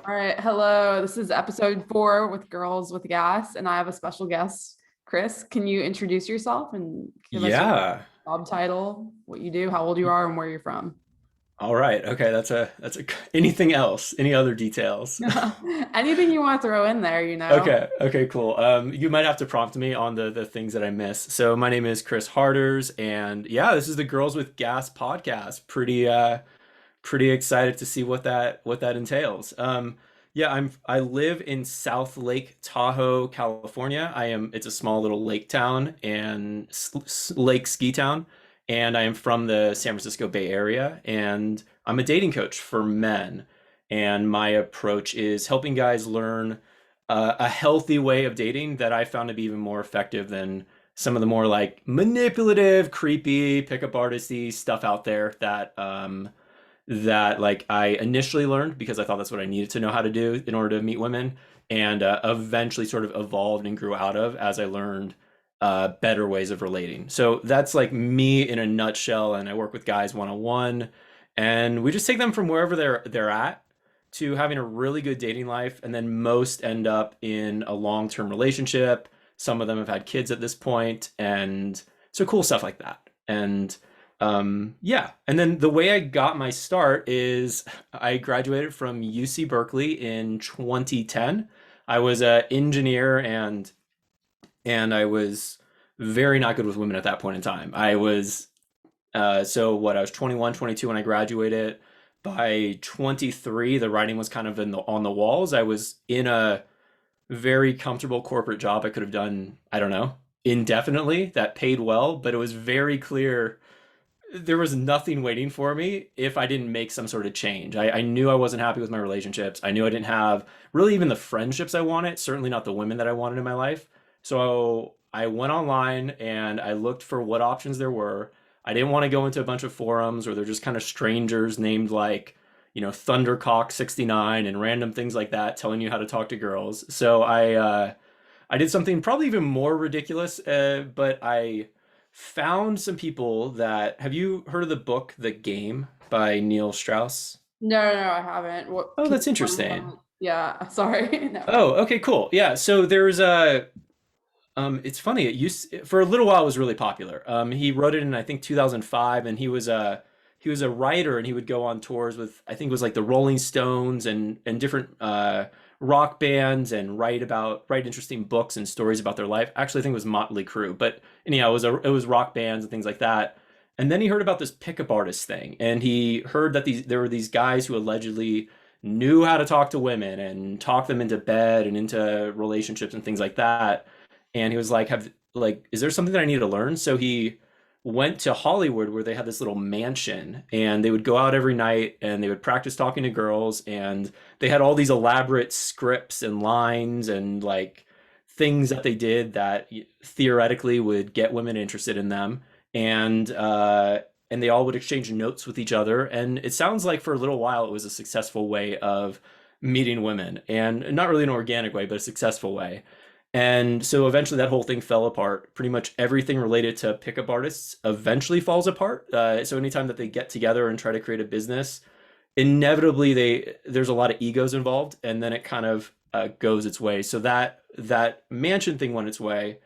All right, hello. This is episode 4 with Girls with Gas, and I have a special guest, Chris. Can you introduce yourself and give us your Yeah. job title, what you do, how old you are, and where you're from? All right. Okay. That's a anything else? Any other details? Anything you want to throw in there, you know? Okay. Okay, cool. You might have to prompt me on the things that I miss. So my name is Chris Harders, and yeah, this is the Girls with Gas podcast. Pretty excited to see what that entails. Yeah, I live in South Lake Tahoe, California. It's a small little lake town and lake ski town, and I am from the San Francisco Bay Area, and I'm a dating coach for men. And my approach is helping guys learn a healthy way of dating that I found to be even more effective than some of the more like manipulative, creepy, pickup artisty stuff out there that like I initially learned because I thought that's what I needed to know how to do in order to meet women, and eventually sort of evolved and grew out of as I learned better ways of relating. So that's like me in a nutshell, and I work with guys one on one, and we just take them from wherever they're at to having a really good dating life, and then most end up in a long-term relationship. Some of them have had kids at this point, and so cool stuff like that. And yeah, and then the way I got my start is I graduated from UC Berkeley in 2010. I was an engineer, and I was very not good with women at that point in time. I was so what, I was 21, 22 when I graduated. By 23, the writing was kind of on the walls. I was in a very comfortable corporate job I could have done, I don't know, indefinitely, that paid well, but it was very clear there was nothing waiting for me if I didn't make some sort of change. I knew I wasn't happy with my relationships. I knew I didn't have really even the friendships I wanted, certainly not the women that I wanted in my life. So I went online and I looked for what options there were. I didn't want to go into a bunch of forums where they're just kind of strangers named like, Thundercock 69 and random things like that telling you how to talk to girls. So I did something probably even more ridiculous, but I found some people that have you heard of the book The Game by Neil Strauss? No, I haven't. What Oh, can that's you tell me interesting. about? Yeah, sorry. No, I Oh, okay, cool. Yeah, so there's a it's funny, it used for a little while it was really popular. He wrote it in I think 2005, and he was a writer, and he would go on tours with, I think it was like the Rolling Stones and different rock bands, and write interesting books and stories about their life. Actually, I think it was Motley Crue, but anyhow, it was rock bands and things like that. And then he heard about this pickup artist thing, and he heard that there were these guys who allegedly knew how to talk to women and talk them into bed and into relationships and things like that. And he was like, "Have like, is there something that I need to learn?" So he went to Hollywood, where they had this little mansion, and they would go out every night and they would practice talking to girls, and they had all these elaborate scripts and lines and like things that they did that theoretically would get women interested in them. And they all would exchange notes with each other, and it sounds like for a little while it was a successful way of meeting women, and not really an organic way but a successful way. And so eventually that whole thing fell apart. Pretty much everything related to pickup artists eventually falls apart. So anytime that they get together and try to create a business, inevitably there's a lot of egos involved, and then it kind of goes its way. So that mansion thing went its way,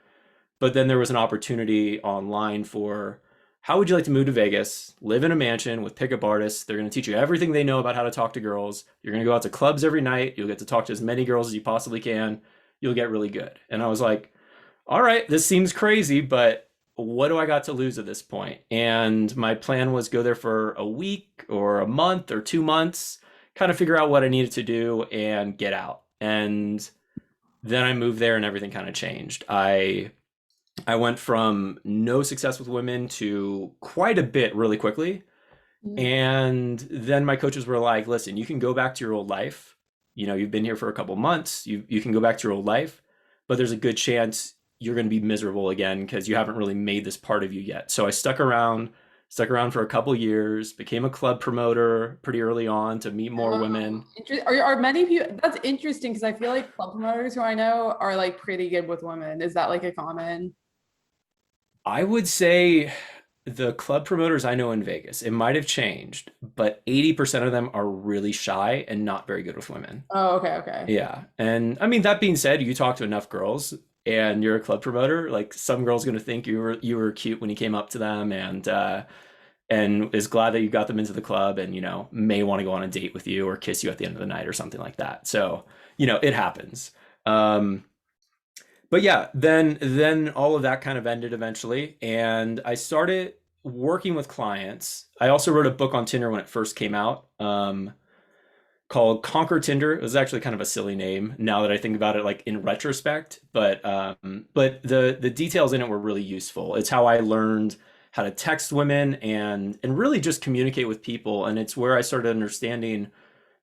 but then there was an opportunity online for, how would you like to move to Vegas, live in a mansion with pickup artists? They're going to teach you everything they know about how to talk to girls. You're going to go out to clubs every night. You'll get to talk to as many girls as you possibly can. You'll get really good. And I was like, all right, this seems crazy, but what do I got to lose at this point? And my plan was go there for a week or a month or 2 months, kind of figure out what I needed to do and get out. And then I moved there and everything kind of changed. I went from no success with women to quite a bit really quickly. haven't. And then my coaches were like, listen, you can go back to your old life. You've been here for a couple months. You can go back to your old life, but there's a good chance you're going to be miserable again because you haven't really made this part of you yet. So I stuck around for a couple years, became a club promoter pretty early on to meet more women. Are many people? That's interesting because I feel like club promoters who I know are like pretty good with women. Is that like a common? I would say the club promoters I know in Vegas, it might have changed, but 80% of them are really shy and not very good with women. Oh, okay, okay. Yeah. And I mean, that being said, you talk to enough girls and you're a club promoter, like some girl's gonna think you were cute when you came up to them and is glad that you got them into the club and, may want to go on a date with you or kiss you at the end of the night or something like that. So, it happens. Um, but yeah, then all of that kind of ended eventually, and I started working with clients. I also wrote a book on Tinder when it first came out, called Conquer Tinder. It was actually kind of a silly name now that I think about it, like in retrospect. But the details in it were really useful. It's how I learned how to text women and really just communicate with people. And it's where I started understanding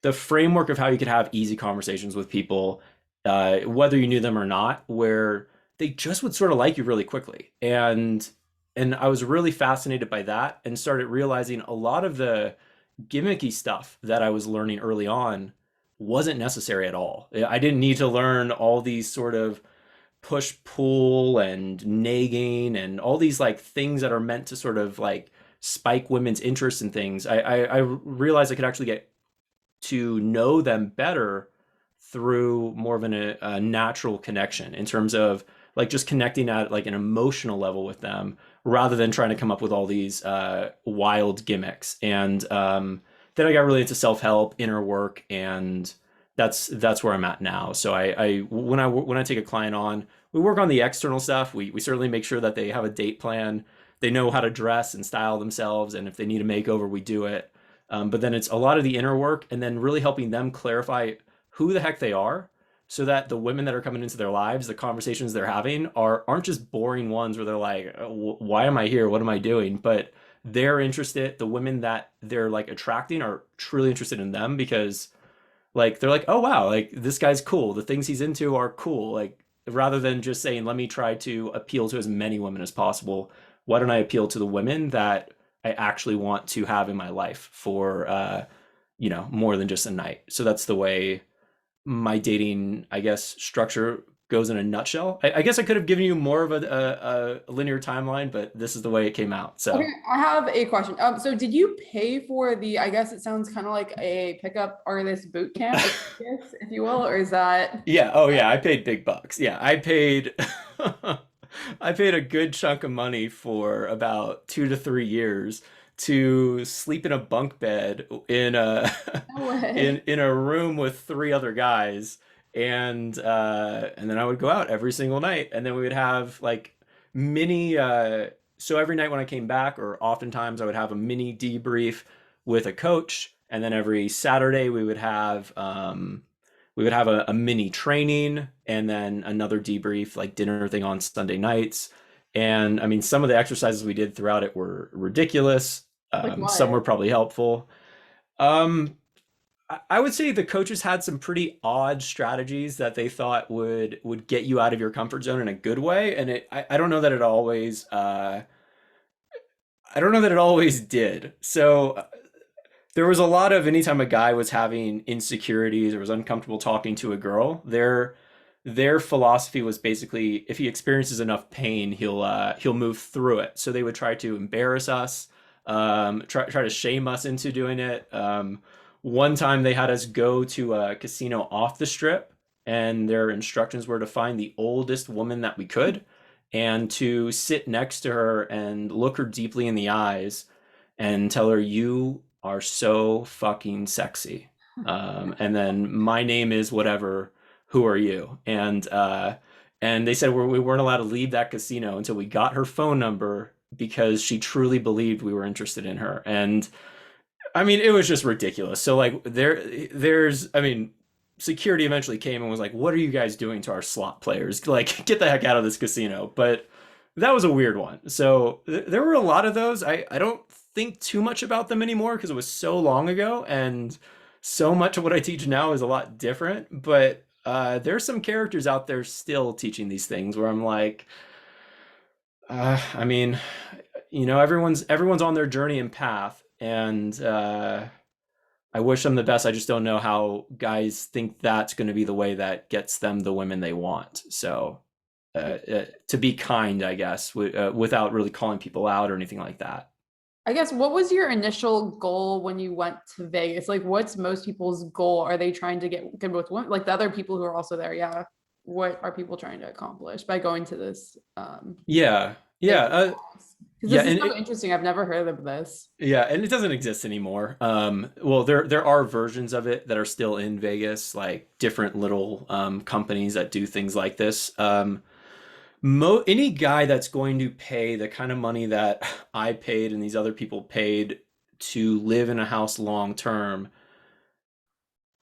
the framework of how you could have easy conversations with people, whether you knew them or not, where they just would sort of like you really quickly. And I was really fascinated by that and started realizing a lot of the gimmicky stuff that I was learning early on wasn't necessary at all. I didn't need to learn all these sort of push pull and nagging and all these like things that are meant to sort of like spike women's interest in things. I realized I could actually get to know them better through more of a natural connection in terms of like just connecting at like an emotional level with them rather than trying to come up with all these wild gimmicks. And then I got really into self-help, inner work, and that's where I'm at now. So when I take a client on, we work on the external stuff. We certainly make sure that they have a date plan, they know how to dress and style themselves, and if they need a makeover, we do it. But then it's a lot of the inner work and then really helping them clarify who the heck they are so that the women that are coming into their lives, the conversations they're having aren't just boring ones where they're like, why am I here? What am I doing? But they're interested, the women that they're like attracting are truly interested in them because like they're like, oh wow, like this guy's cool. The things he's into are cool. Like rather than just saying, let me try to appeal to as many women as possible, why don't I appeal to the women that I actually want to have in my life for more than just a night. So that's the way my dating, I guess, structure goes in a nutshell. I guess I could have given you more of a linear timeline, but this is the way it came out. Okay, So I have a question. So did you pay for the, I guess it sounds kind of like a pickup artist boot camp, I guess, if you will, or is that yeah, oh yeah, I paid big bucks. Yeah, I paid I paid a good chunk of money for about 2 to 3 years to sleep in a bunk bed in a no way? in a room with three other guys, and then I would go out every single night, and then we would have like mini. So every night when I came back, or oftentimes I would have a mini debrief with a coach, and then every Saturday we would have a mini training and then another debrief, like dinner thing on Sunday nights. And I mean, some of the exercises we did throughout it were ridiculous. Like Some what? were probably helpful. Um, I would say the coaches had some pretty odd strategies that they thought would get you out of your comfort zone in a good way, and I don't know that it always I don't know that it always did. So there was a lot of anytime a guy was having insecurities or was uncomfortable talking to a girl, their philosophy was basically if he experiences enough pain, he'll move through it. So they would try to embarrass us, try to shame us into doing it. One time they had us go to a casino off the strip, and their instructions were to find the oldest woman that we could and to sit next to her and look her deeply in the eyes and tell her, you are so fucking sexy. And then my name is whatever. Who are you? And they said we weren't allowed to leave that casino until we got her phone number because she truly believed we were interested in her. And I mean, it was just ridiculous. So like there's I mean, security eventually came and was like, "What are you guys doing to our slot players? Like, get the heck out of this casino." But that was a weird one. So there were a lot of those. I don't think too much about them anymore because it was so long ago, and so much of what I teach now is a lot different. But there's some characters out there still teaching these things where I'm like, I mean, everyone's on their journey and path, and I wish them the best. I just don't know how guys think that's going to be the way that gets them the women they want. So to be kind, I guess, without really calling people out or anything like that. I guess what was your initial goal when you went to Vegas? Like, what's most people's goal? Are they trying to get good with women? Like the other people who are also there, yeah. What are people trying to accomplish by going to this Yeah, yeah, Vegas class? Because yeah, this is and so interesting. I've never heard of this. yeah, and it doesn't exist anymore. Well, there are versions of it that are still in Vegas, like different little companies that do things like this. Any guy that's going to pay the kind of money that I paid and these other people paid to live in a house long term,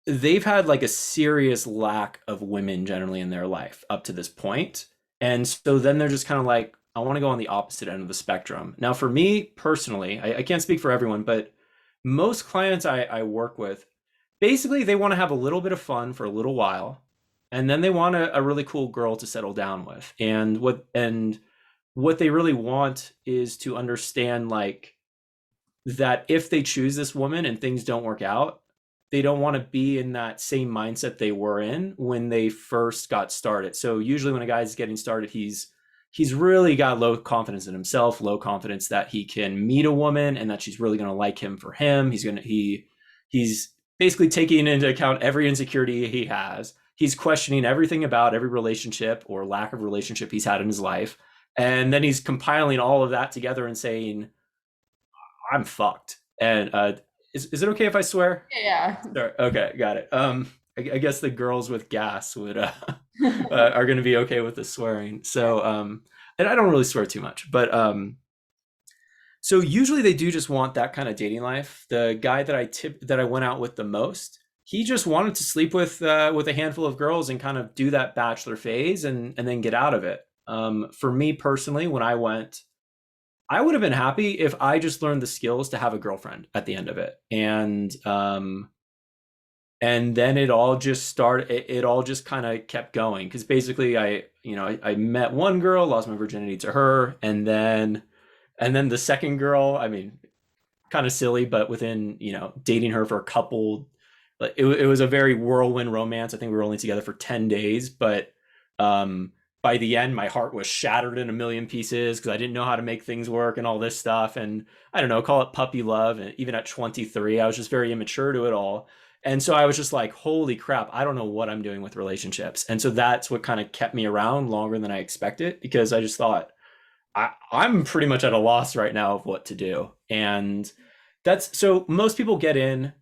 they've had like a serious lack of women generally in their life up to this point. And so then they're just kind of like, I want to go on the opposite end of the spectrum. Now, for me personally, I can't speak for everyone, but most clients I work with, basically they want to have a little bit of fun for a little while, and then they want a really cool girl to settle down with. And what they really want is to understand like that if they choose this woman and things don't work out, they don't want to be in that same mindset they were in when they first got started. So usually when a guy's getting started, he's really got low confidence in himself, low confidence that he can meet a woman and that she's really going to like him for him. He's basically taking into account every insecurity he has. He's questioning everything about every relationship or lack of relationship he's had in his life. And then he's compiling all of that together and saying, I'm fucked. And is it okay if I swear? Yeah. Sorry. Okay, got it. I guess the girls with gas would are going to be okay with the swearing. So and I don't really swear too much, but so usually they do just want that kind of dating life. The guy that I went out with the most, he just wanted to sleep with a handful of girls and kind of do that bachelor phase and then get out of it. For me personally, when I went, I would have been happy if I just learned the skills to have a girlfriend at the end of it. And then it all just started, it all just kind of kept going. Cause basically I met one girl, lost my virginity to her. And then the second girl, I mean, kind of silly, but within, dating her for a couple, like it was a very whirlwind romance. I think we were only together for 10 days, but by the end, my heart was shattered in a million pieces because I didn't know how to make things work and all this stuff. And I don't know, call it puppy love. And even at 23, I was just very immature to it all. And so I was just like, holy crap, I don't know what I'm doing with relationships. And so that's what kind of kept me around longer than I expected because I just thought, I'm pretty much at a loss right now of what to do. And that's so most people get in,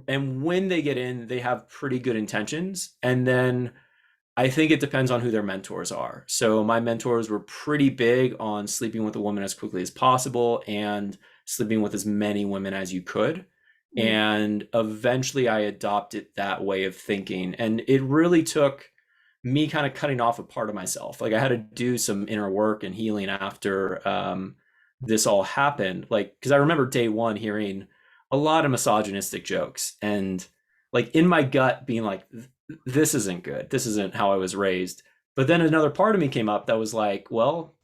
and when they get in, they have pretty good intentions. And then I think it depends on who their mentors are. So my mentors were pretty big on sleeping with a woman as quickly as possible and sleeping with as many women as you could. Mm. And eventually I adopted that way of thinking. And it really took me kind of cutting off a part of myself. Like I had to do some inner work and healing after this all happened. Like, because I remember day one hearing a lot of misogynistic jokes and like in my gut being like, this isn't good. This isn't how I was raised. But then another part of me came up that was like, well,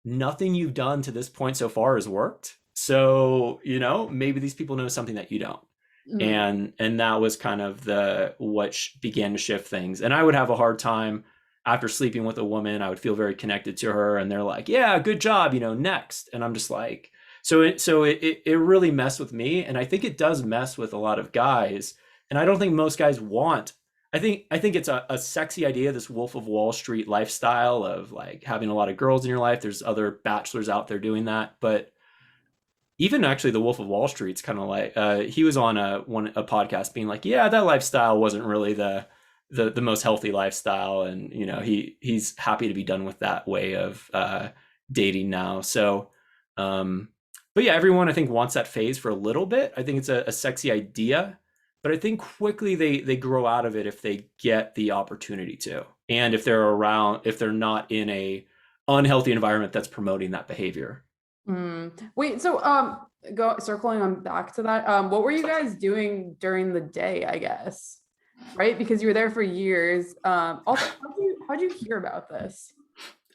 nothing you've done to this point so far has worked. So, maybe these people know something that you don't. Mm. And that was kind of the what began to shift things. And I would have a hard time after sleeping with a woman. I would feel very connected to her, and they're like, "Yeah, good job, next." And I'm just like, it really messed with me, and I think it does mess with a lot of guys. And I don't think most guys want. I think it's a sexy idea, this Wolf of Wall Street lifestyle of like having a lot of girls in your life. There's other bachelors out there doing that, but even actually the Wolf of Wall Street's kind of like he was on a podcast being like, yeah, that lifestyle wasn't really the most healthy lifestyle, and he's happy to be done with that way of dating now. So, but yeah, everyone I think wants that phase for a little bit. I think it's a sexy idea, but I think quickly they grow out of it if they get the opportunity to, and if they're not in a unhealthy environment that's promoting that behavior. Wait, so go circling on back to that. What were you guys doing during the day, I guess? Right? Because you were there for years. Also, how'd you hear about this?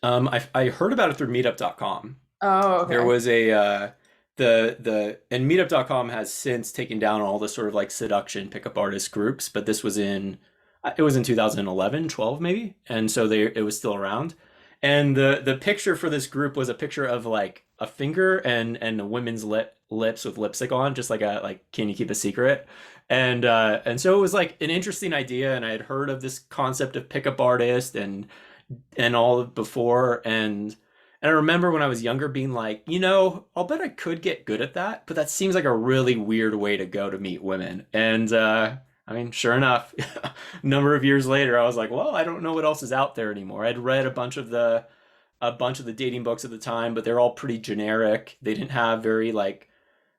I heard about it through meetup.com. Oh, There okay. was a and meetup.com has since taken down all the sort of like seduction pickup artist groups, but this was in It was in 2011, 12 maybe, and so they it was still around. And the picture for this group was a picture of like a finger and a women's lips with lipstick on, just like a like can you keep a secret? And so it was like an interesting idea, and I had heard of this concept of pickup artist and all before, and I remember when I was younger being like, I'll bet I could get good at that, but that seems like a really weird way to go to meet women. And I mean, sure enough, a number of years later, I was like, well, I don't know what else is out there anymore. I'd read a bunch of the dating books at the time, but they're all pretty generic. They didn't have very like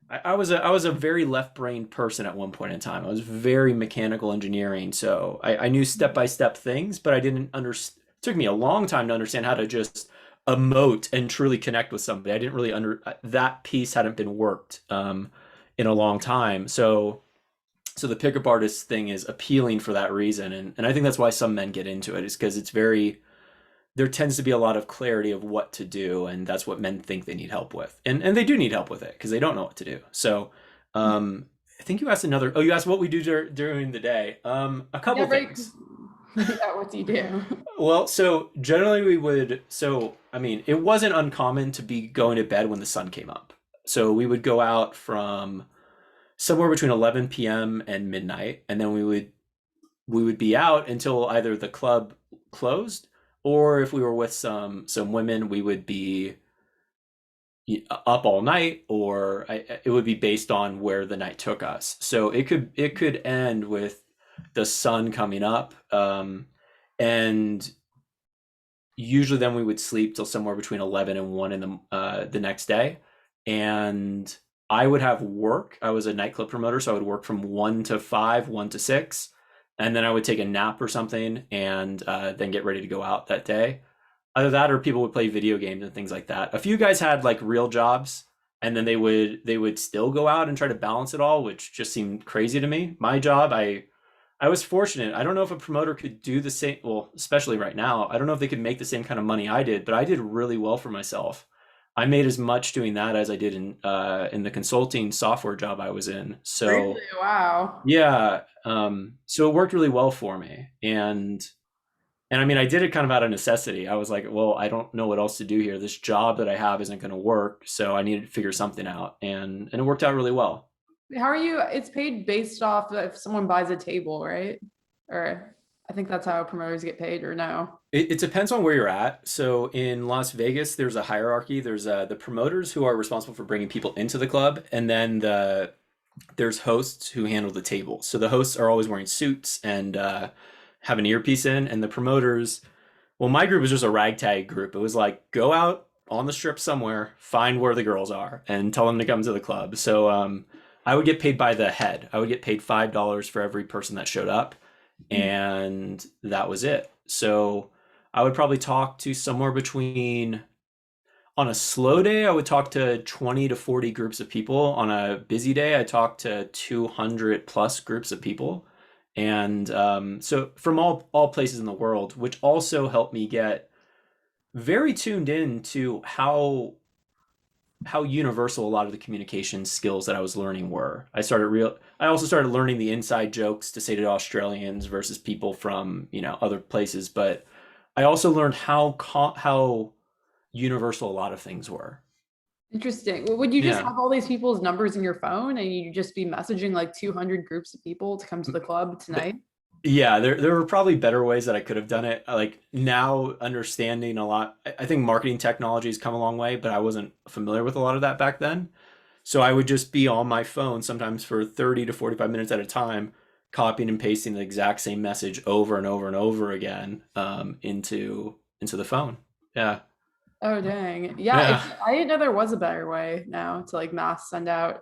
I was a very left-brained person at one point in time. I was very mechanical engineering, so I knew step-by-step things, but I didn't understand. It took me a long time to understand how to just emote and truly connect with somebody. I didn't really that piece hadn't been worked in a long time. So the pickup artist thing is appealing for that reason, and I think that's why some men get into it, is because there tends to be a lot of clarity of what to do, and that's what men think they need help with, and they do need help with it because they don't know what to do. So I think you asked what we do during the day. A couple Yeah, right. things. Yeah, what do you do? Well, so generally I mean, it wasn't uncommon to be going to bed when the sun came up. So we would go out from somewhere between 11 p.m. and midnight, and then we would be out until either the club closed, or if we were with some women, we would be up all night, or it would be based on where the night took us. So it could end with the sun coming up, and usually then we would sleep till somewhere between 11 and 1 in the next day. And I would have work. I was a nightclub promoter, so I would work from 1 to 5, 1 to 6, and then I would take a nap or something, and then get ready to go out that day. Either that, or people would play video games and things like that. A few guys had like real jobs, and then they would still go out and try to balance it all, which just seemed crazy to me. My job, I was fortunate. I don't know if a promoter could do the same, well, especially right now. I don't know if they could make the same kind of money I did, but I did really well for myself. I made as much doing that as I did in the consulting software job I was in. Really? So Wow. yeah, so it worked really well for me, and I mean, I did it kind of out of necessity. I was like, well, I don't know what else to do here. This job that I have isn't going to work, so I needed to figure something out, and it worked out really well. How are you? It's paid based off if someone buys a table, right? Or I think that's how promoters get paid, or no? It depends on where you're at. So in Las Vegas, there's a hierarchy. There's the promoters who are responsible for bringing people into the club, and then there's hosts who handle the tables. So the hosts are always wearing suits and have an earpiece in, and the promoters. Well, my group was just a ragtag group. It was like go out on the strip somewhere, find where the girls are, and tell them to come to the club. So I would get paid by the head. I would get paid $5 for every person that showed up, and that was it. So I would probably talk to somewhere between, on a slow day, I would talk to 20 to 40 groups of people. On a busy day, I talk to 200 plus groups of people. And so from all places in the world, which also helped me get very tuned in to how universal a lot of the communication skills that I was learning were. I also started learning the inside jokes to say to Australians versus people from, other places, but I also learned how universal a lot of things were. Interesting. Well, would you just Yeah. have all these people's numbers in your phone and you just be messaging like 200 groups of people to come to the club tonight? Yeah, there were probably better ways that I could have done it. Like now understanding a lot, I think marketing technology has come a long way, but I wasn't familiar with a lot of that back then. So I would just be on my phone sometimes for 30 to 45 minutes at a time, copying and pasting the exact same message over and over and over again into the phone. Yeah. Oh, dang. Yeah, Yeah. I didn't know there was a better way now to like mass send out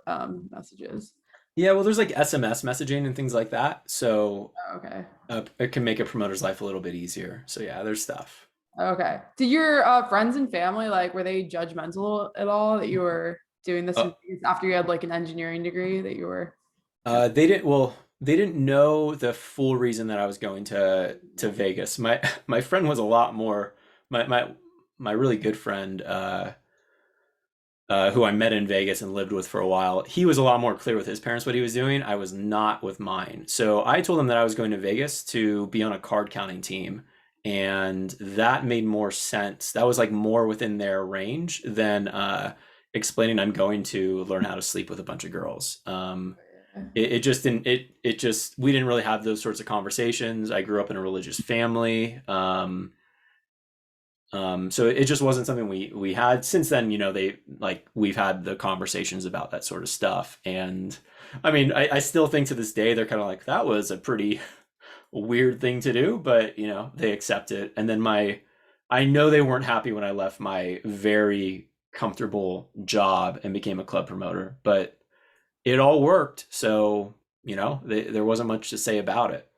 messages. Yeah, well, there's like SMS messaging and things like that. So Oh, okay. it can make a promoter's life a little bit easier. So yeah, there's stuff. Okay. Did your friends and family like were they judgmental at all that you were doing this Uh, after you had like an engineering degree that you were? they didn't know the full reason that I was going to Vegas. My friend was a lot more my my my really good friend who I met in Vegas and lived with for a while, he was a lot more clear with his parents what he was doing. I was not with mine. So I told him that I was going to Vegas to be on a card counting team. And that made more sense. That was like more within their range than explaining I'm going to learn how to sleep with a bunch of girls. It just didn't, it just, we didn't really have those sorts of conversations. I grew up in a religious family. So it just wasn't something we had. Since then, they like we've had the conversations about that sort of stuff. And I mean, I still think to this day they're kind of like, that was a pretty weird thing to do, but they accept it. And then I know they weren't happy when I left my very comfortable job and became a club promoter, but it all worked. So, there wasn't much to say about it.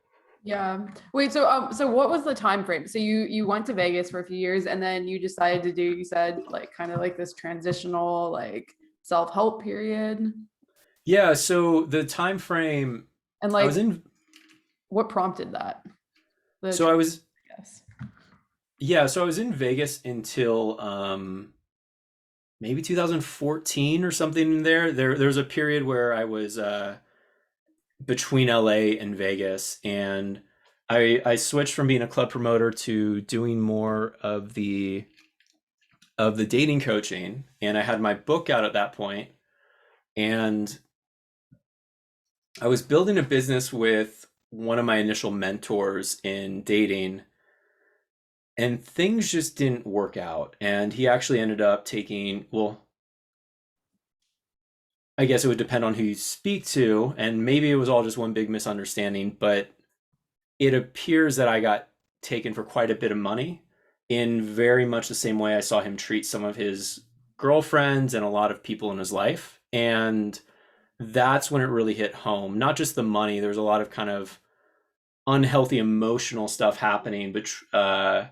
Yeah. Wait, so what was the time frame? So you went to Vegas for a few years and then you decided to do, you said like kind of like this transitional like self-help period. Yeah, so the time frame And I was like in what prompted that? The so I was I guess. yeah, so I was in Vegas until maybe 2014 or something in there. There was a period where I was between LA and Vegas, and I switched from being a club promoter to doing more of the dating coaching, and I had my book out at that point, and I was building a business with one of my initial mentors in dating, and things just didn't work out. And he actually ended up taking, well, I guess it would depend on who you speak to, and maybe it was all just one big misunderstanding, but it appears that I got taken for quite a bit of money in very much the same way I saw him treat some of his girlfriends and a lot of people in his life. And that's when it really hit home. Not just the money, there was a lot of kind of unhealthy emotional stuff happening, but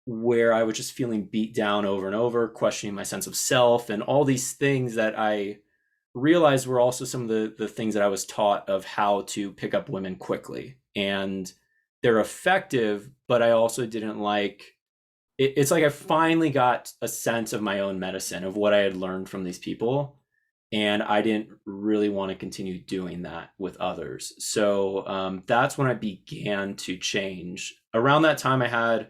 where I was just feeling beat down over and over, questioning my sense of self, and all these things that I realized were also some of the things that I was taught of how to pick up women quickly. And they're effective, but I also didn't like it's like I finally got a sense of my own medicine of what I had learned from these people. And I didn't really want to continue doing that with others. So that's when I began to change. Around that time, I had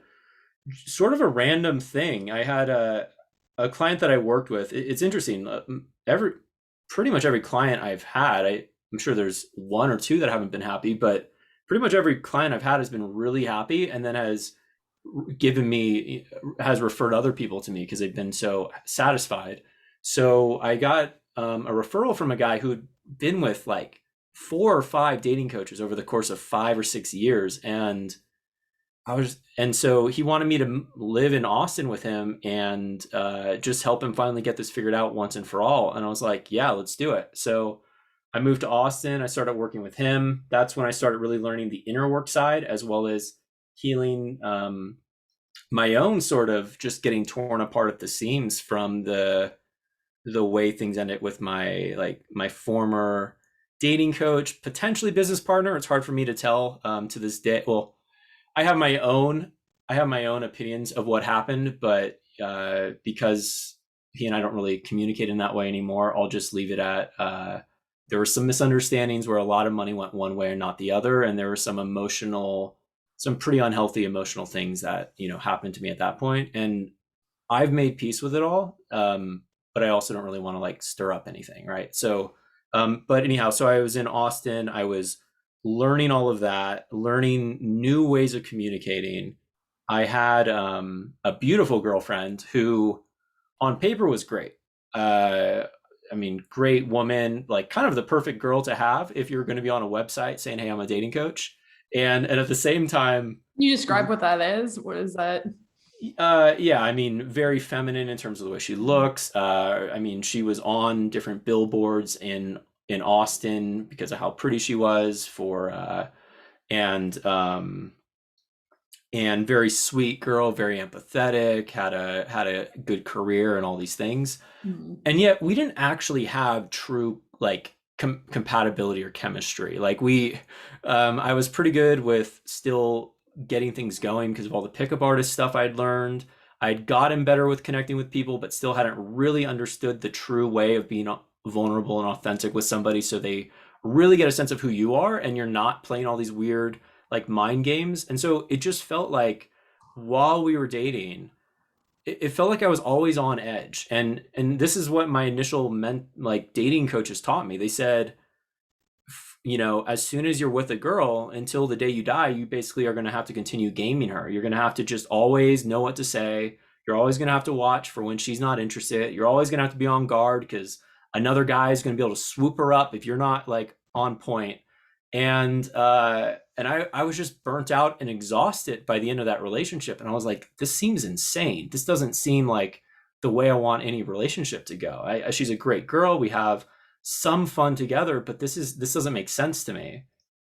sort of a random thing. I had a client that I worked with. It's interesting. Every pretty much every client I've had, I'm sure there's one or two that haven't been happy, but pretty much every client I've had has been really happy, and then has referred other people to me because they've been so satisfied. So I got a referral from a guy who had been with like 4 or 5 dating coaches over the course of 5 or 6 years, and so he wanted me to live in Austin with him and just help him finally get this figured out once and for all. And I was like, yeah, let's do it. So I moved to Austin. I started working with him. That's when I started really learning the inner work side, as well as healing my own sort of just getting torn apart at the seams from the way things ended with my former dating coach, potentially business partner. It's hard for me to tell to this day. Well, I have my own opinions of what happened, but because he and I don't really communicate in that way anymore, I'll just leave it at there were some misunderstandings where a lot of money went one way and not the other, and there were some pretty unhealthy emotional things that happened to me at that point, and I've made peace with it all. But I also don't really want to like stir up anything, right? So, but anyhow, so I was in Austin. I was learning all of that, learning new ways of communicating. I had a beautiful girlfriend who, on paper, was great. Uh, I mean, great woman, like kind of the perfect girl to have if you're going to be on a website saying, "Hey, I'm a dating coach," and at the same time, Can you describe what that is? What is that? yeah, I mean, very feminine in terms of the way she looks. I mean, she was on different billboards in Austin because of how pretty she was and and very sweet girl, very empathetic, had a good career and all these things. Mhm. And yet we didn't actually have true like compatibility or chemistry. Like I was pretty good with still getting things going because of all the pickup artist stuff I'd learned. I'd gotten better with connecting with people, but still hadn't really understood the true way of being vulnerable and authentic with somebody so they really get a sense of who you are and you're not playing all these weird like mind games. And so it just felt like while we were dating, it felt like I was always on edge. And this is what my initial like dating coaches taught me. They said, as soon as you're with a girl until the day you die, you basically are going to have to continue gaming her. You're going to have to just always know what to say. You're always going to have to watch for when she's not interested. You're always going to have to be on guard because another guy is going to be able to swoop her up if you're not like on point. And I was just burnt out and exhausted by the end of that relationship. And I was like, this seems insane. This doesn't seem like the way I want any relationship to go. She's a great girl. We have some fun together, but this doesn't make sense to me.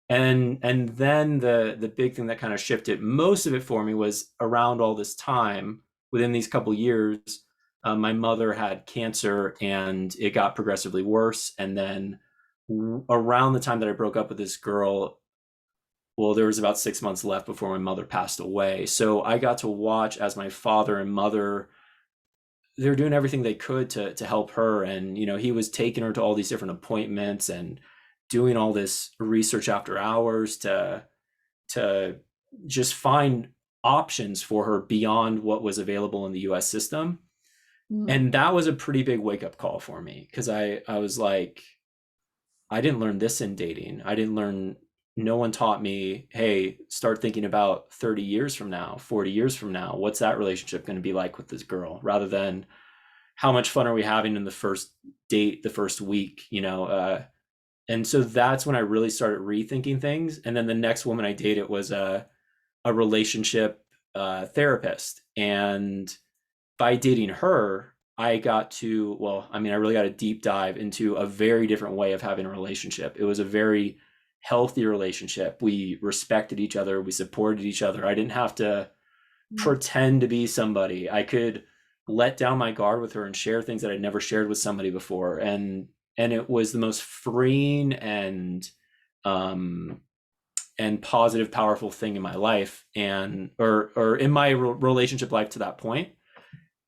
And then the big thing that kind of shifted most of it for me was around all this time within these couple years, my mother had cancer and it got progressively worse. And then around the time that I broke up with this girl, well, there was about 6 months left before my mother passed away. So I got to watch as my father and mother, they're doing everything they could to help her. And, he was taking her to all these different appointments and doing all this research after hours to just find options for her beyond what was available in the US system. And that was a pretty big wake up call for me because I was like, I didn't learn this in dating. No one taught me, hey, start thinking about 30 years from now, 40 years from now. What's that relationship going to be like with this girl? Rather than how much fun are we having in the first date, the first week, and so that's when I really started rethinking things. And then the next woman I dated was a relationship therapist. And by dating her, I really got a deep dive into a very different way of having a relationship. It was a very healthy relationship. We respected each other. We supported each other. I didn't have to pretend to be somebody. I could let down my guard with her and share things that I'd never shared with somebody before. And it was the most freeing and positive, powerful thing in my life or in my relationship life to that point.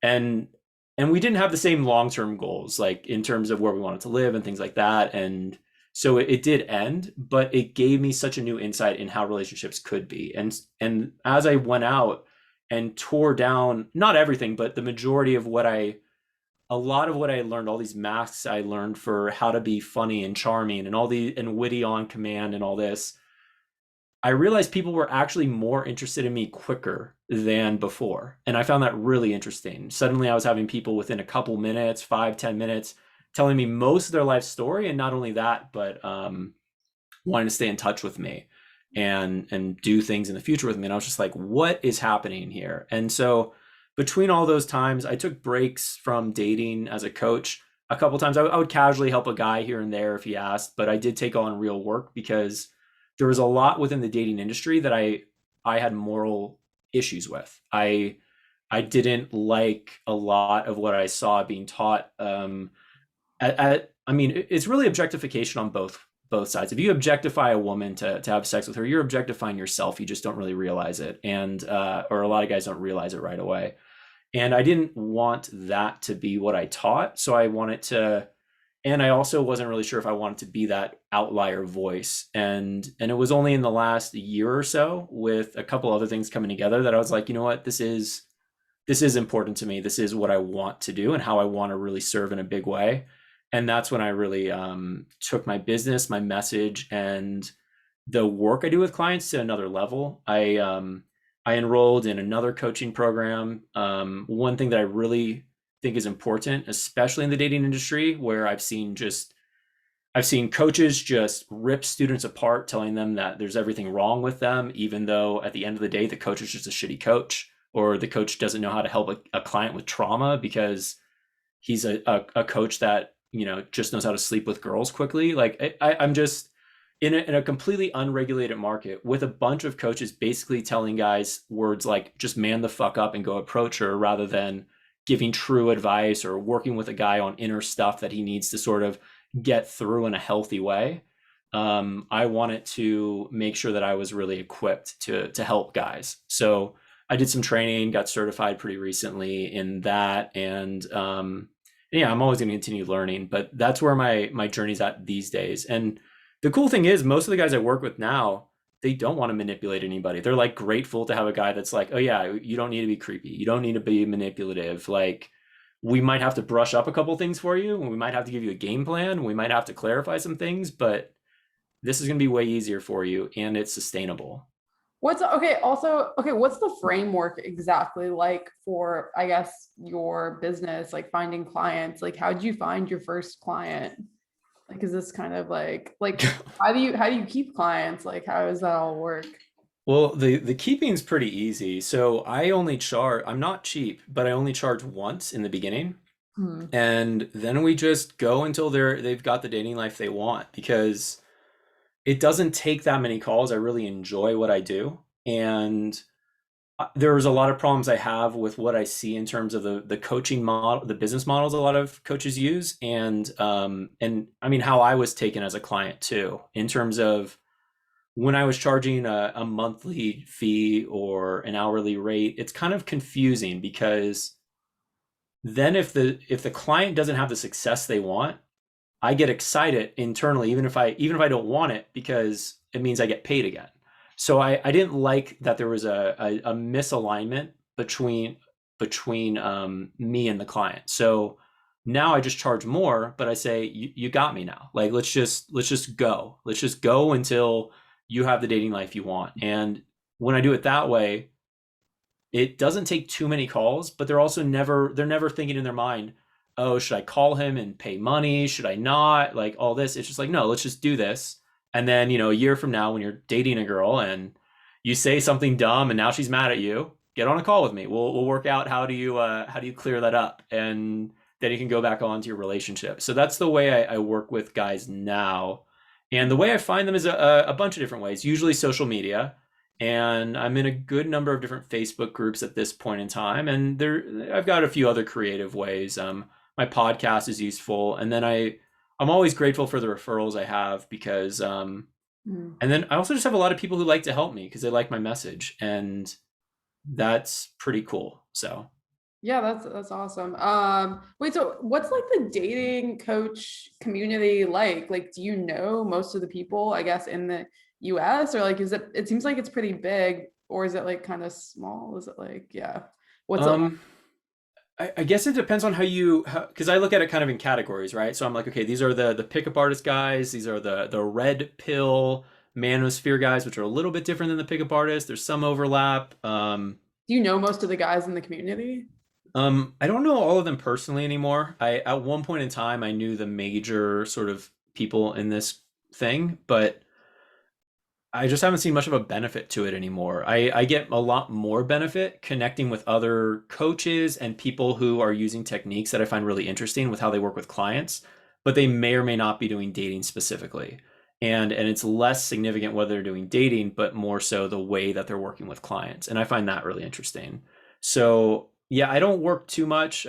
And we didn't have the same long-term goals, like in terms of where we wanted to live and things like that. And so it did end, but it gave me such a new insight in how relationships could be. And as I went out and tore down, not everything, but the majority of a lot of what I learned, all these masks I learned for how to be funny and charming and witty on command and all this, I realized people were actually more interested in me quicker than before. And I found that really interesting. Suddenly I was having people within a couple minutes, 5-10 minutes, telling me most of their life story. And not only that, but wanting to stay in touch with me and do things in the future with me. And I was just like, what is happening here? And so between all those times, I took breaks from dating as a coach. A couple times I would casually help a guy here and there if he asked, but I did take on real work because there was a lot within the dating industry that I had moral issues with. I didn't like a lot of what I saw being taught. It's really objectification on both sides. If you objectify a woman to have sex with her, you're objectifying yourself. You just don't really realize it, and or a lot of guys don't realize it right away. And I didn't want that to be what I taught, so I wanted to. And I also wasn't really sure if I wanted to be that outlier voice. And it was only in the last year or so with a couple other things coming together that I was like, you know what, this is important to me. This is what I want to do and how I want to really serve in a big way. And that's when I really took my business, my message, and the work I do with clients to another level. I enrolled in another coaching program. One thing that I really think is important, especially in the dating industry, where I've seen coaches just rip students apart, telling them that there's everything wrong with them, even though at the end of the day, the coach is just a shitty coach, or the coach doesn't know how to help a client with trauma because he's a coach that, just knows how to sleep with girls quickly. Like I'm just in a completely unregulated market with a bunch of coaches basically telling guys words like, just man the fuck up and go approach her, rather than giving true advice or working with a guy on inner stuff that he needs to sort of get through in a healthy way. I wanted to make sure that I was really equipped to help guys. So I did some training, got certified pretty recently in that, and yeah, I'm always going to continue learning. But that's where my journey's at these days. And the cool thing is, most of the guys I work with now, they don't want to manipulate anybody. They're like grateful to have a guy that's like, oh yeah, you don't need to be creepy, you don't need to be manipulative. Like, we might have to brush up a couple things for you, and we might have to give you a game plan, we might have to clarify some things, but this is going to be way easier for you, and it's sustainable. What's okay, also, okay, what's the framework exactly like for, I guess, your business, like finding clients? Like, how did you find your first client? Like, is this kind of like how do you keep clients? Like, how does that all work? Well, the keeping's pretty easy. So I only charge, I'm not cheap, but I only charge once in the beginning. Hmm. And then we just go until they've got the dating life they want, because it doesn't take that many calls. I really enjoy what I do. And there's a lot of problems I have with what I see in terms of the coaching model, the business models a lot of coaches use, and I mean how I was taken as a client too, in terms of when I was charging a monthly fee or an hourly rate. It's kind of confusing, because then if the client doesn't have the success they want, I get excited internally, even if I don't want it, because it means I get paid again. So I didn't like that there was a misalignment between me and the client. So now I just charge more, but I say, you got me now. Like, let's just go until you have the dating life you want. And when I do it that way, it doesn't take too many calls, but they're never thinking in their mind, oh, should I call him and pay money? Should I not? Like, all this. It's just like, no, let's just do this. And then, a year from now, when you're dating a girl and you say something dumb and now she's mad at you, get on a call with me. We'll work out how do you clear that up, and then you can go back on to your relationship. So that's the way I work with guys now. And the way I find them is a bunch of different ways, usually social media. And I'm in a good number of different Facebook groups at this point in time. And I've got a few other creative ways. My podcast is useful. And then I'm always grateful for the referrals I have, because Hmm. and then I also just have a lot of people who like to help me because they like my message, and that's pretty cool. So Yeah, that's awesome. Wait, so what's like the dating coach community like? Like, do you know most of the people, I guess, in the US, or like, it seems like it's pretty big, or is it like kind of small? Is it like, yeah. What's it like? um I guess it depends on because I look at it kind of in categories, right? So I'm like, okay, these are the pickup artist guys, these are the red pill manosphere guys, which are a little bit different than the pickup artists. There's some overlap. Do you know most of the guys in the community? I don't know all of them personally anymore. At one point in time I knew the major sort of people in this thing, but I just haven't seen much of a benefit to it anymore. I get a lot more benefit connecting with other coaches and people who are using techniques that I find really interesting with how they work with clients, but they may or may not be doing dating specifically. And it's less significant whether they're doing dating, but more so the way that they're working with clients. And I find that really interesting. So yeah, I don't work too much.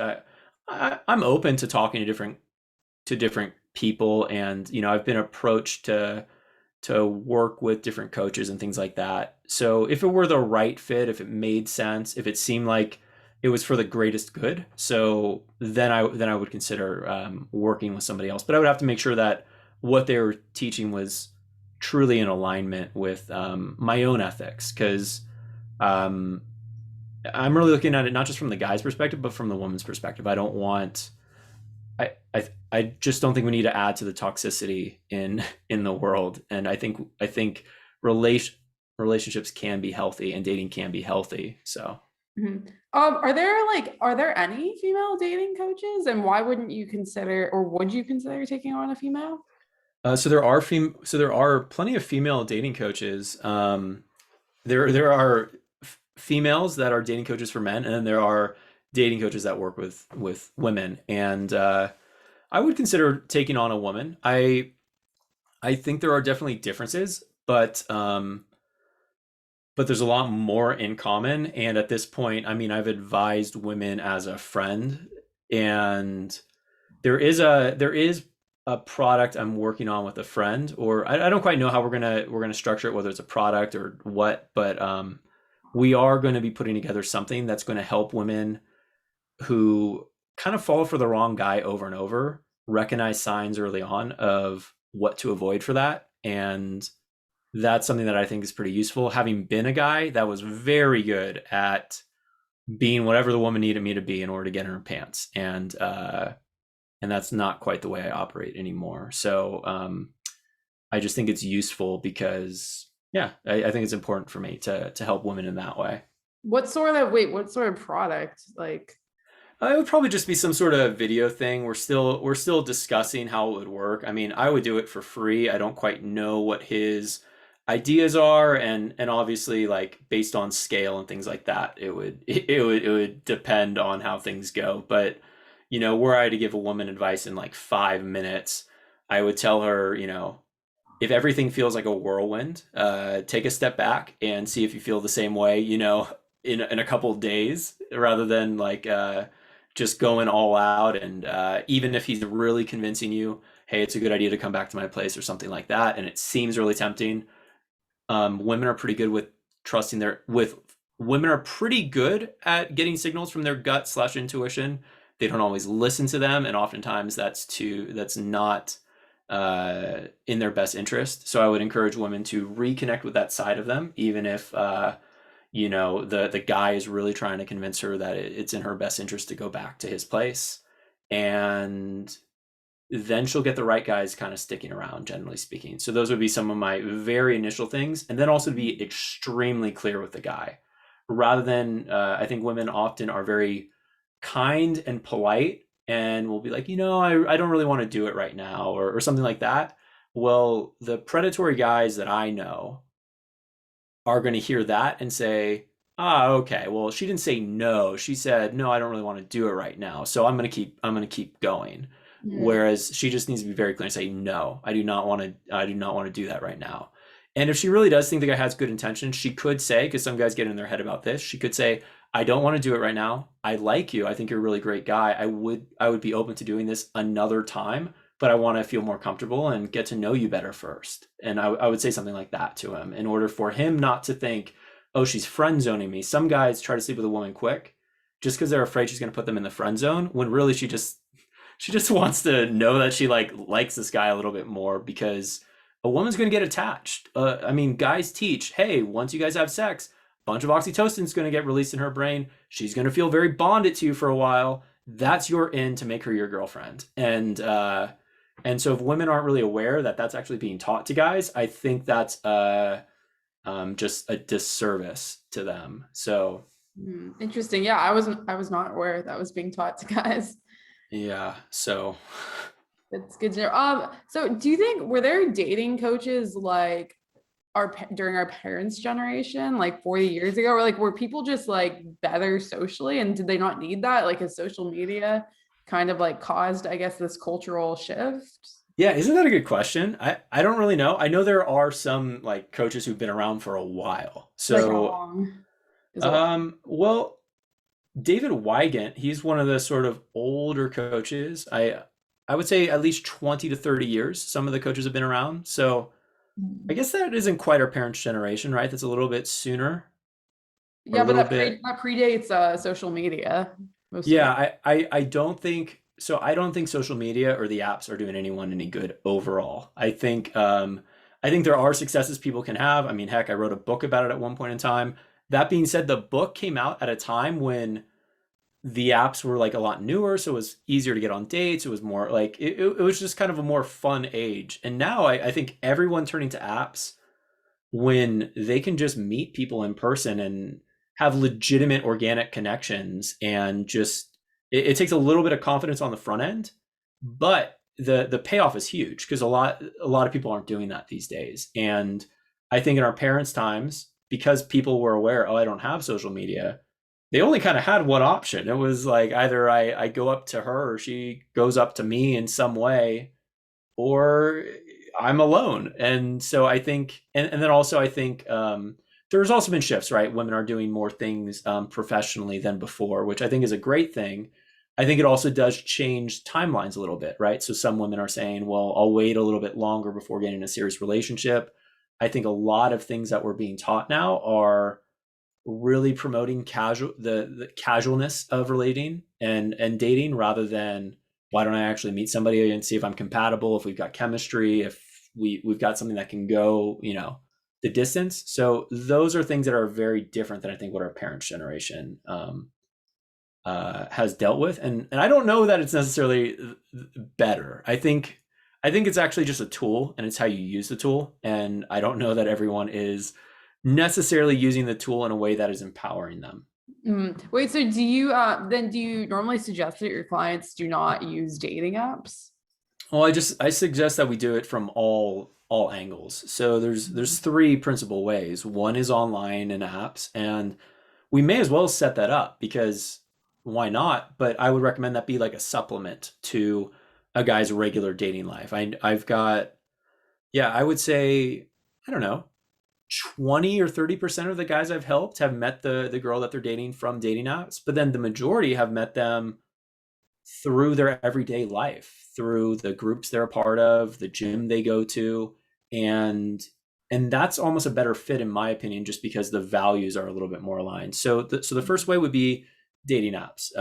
I'm open to talking to different people, and I've been approached to work with different coaches and things like that. So if it were the right fit, if it made sense, if it seemed like it was for the greatest good, so then I would consider working with somebody else. But I would have to make sure that what they were teaching was truly in alignment with my own ethics, because um, I'm really looking at it not just from the guy's perspective, but from the woman's perspective. I don't want I just don't think we need to add to the toxicity in the world. And I think relation relationships can be healthy and dating can be healthy. So Mhm. Are there any female dating coaches, and why wouldn't you consider, or would you consider taking on a female? so there are plenty of female dating coaches. There are females that are dating coaches for men, and then there are dating coaches that work with women. And I would consider taking on a woman. I think there are definitely differences, but there's a lot more in common. And at this point, I mean, I've advised women as a friend, and there is a product I'm working on with a friend, or I don't quite know how we're gonna structure it, whether it's a product or what, but we are going to be putting together something that's going to help women who kind of fall for the wrong guy over and over recognize signs early on of what to avoid for that. And that's something that I think is pretty useful. Having been a guy that was very good at being whatever the woman needed me to be in order to get in her pants, and that's not quite the way I operate anymore. So I just think it's useful because yeah, I think it's important for me to help women in that way. What sort of product? Like, It would probably just be some sort of video thing. We're still discussing how it would work. I mean, I would do it for free. I don't quite know what his ideas are, and obviously like based on scale and things like that, it would depend on how things go. But were I to give a woman advice in like 5 minutes, I would tell her, if everything feels like a whirlwind, take a step back and see if you feel the same way, in a couple of days, rather than like just going all out. And even if he's really convincing you, hey, it's a good idea to come back to my place or something like that, and it seems really tempting, women are pretty good with trusting their with women are pretty good at getting signals from their gut slash intuition. They don't always listen to them, and oftentimes that's not in their best interest. So I would encourage women to reconnect with that side of them, even if the guy is really trying to convince her that it's in her best interest to go back to his place. And then she'll get the right guys kind of sticking around, generally speaking. So those would be some of my very initial things. And then also to be extremely clear with the guy. Rather than, I think women often are very kind and polite and will be like, I don't really want to do it right now, or something like that. Well, the predatory guys that I know are going to hear that and say, okay, well, she didn't say no. She said, no, I don't really want to do it right now. So I'm going to keep going. mm, Whereas she just needs to be very clear and say, no, I do not want to do that right now. And if she really does think the guy has good intentions, she could say, because some guys get in their head about this, she could say, I don't want to do it right now. I like you. I think you're a really great guy. I would be open to doing this another time, but I want to feel more comfortable and get to know you better first. And I would say something like that to him in order for him not to think, oh, she's friend zoning me. Some guys try to sleep with a woman quick just because they're afraid she's going to put them in the friend zone, when really she just wants to know that she likes this guy a little bit more, because a woman's going to get attached. I mean, guys teach, hey, once you guys have sex, a bunch of oxytocin is going to get released in her brain. She's going to feel very bonded to you for a while. That's your in to make her your girlfriend. And so if women aren't really aware that that's actually being taught to guys, I think that's just a disservice to them. So interesting. Yeah, I was not aware that was being taught to guys. yeah, so That's good to know. So do you think were there dating coaches like during our parents' generation, like 40 years ago, or like were people just like better socially, and did they not need that? Like, has social media kind of like caused, I guess, this cultural shift? yeah, isn't that a good question? I don't really know. I know there are some like coaches who've been around for a while. Like how So, long is a while? well, David Wygant, he's one of the sort of older coaches. I would say at least 20 to 30 years. Some of the coaches have been around. So, I guess that isn't quite our parents' generation, right? That's a little bit sooner, or a Yeah, but little bit. that predates social media, most of Yeah, it. I don't think so. I don't think social media or the apps are doing anyone any good overall. I think there are successes people can have. I mean, heck, I wrote a book about it at one point in time. That being said, the book came out at a time when the apps were like a lot newer, so it was easier to get on dates. It was more like it was just kind of a more fun age. And now I think everyone turning to apps when they can just meet people in person and have legitimate organic connections, and just it takes a little bit of confidence on the front end, but the payoff is huge because a lot of people aren't doing that these days. And I think in our parents' times, because people were aware, oh, I don't have social media, they only kind of had one option. It was like either I go up to her or she goes up to me in some way, or I'm alone. And so I think, and then also I think there's also been shifts, right? Women are doing more things professionally than before, which I think is a great thing. I think it also does change timelines a little bit, right? So some women are saying, well, I'll wait a little bit longer before getting a serious relationship. I think a lot of things that we're being taught now are really promoting the casualness of relating and dating rather than why don't I actually meet somebody and see if I'm compatible, if we've got chemistry, if we've got something that can go, the distance. So those are things that are very different than I think what our parents' generation has dealt with, and I don't know that it's necessarily better. I think it's actually just a tool, and it's how you use the tool. And I don't know that everyone is necessarily using the tool in a way that is empowering them. Wait, so do you normally suggest that your clients do not use dating apps? Well, I suggest that we do it from all angles. So there's three principal ways. One is online and apps, and we may as well set that up because why not? But I would recommend that be like a supplement to a guy's regular dating life. I've got, yeah, I would say, I don't know, 20 or 30% of the guys I've helped have met the girl that they're dating from dating apps, but then the majority have met them through their everyday life, through the groups they're a part of, the gym they go to, and that's almost a better fit in my opinion, just because the values are a little bit more aligned. So the first way would be dating apps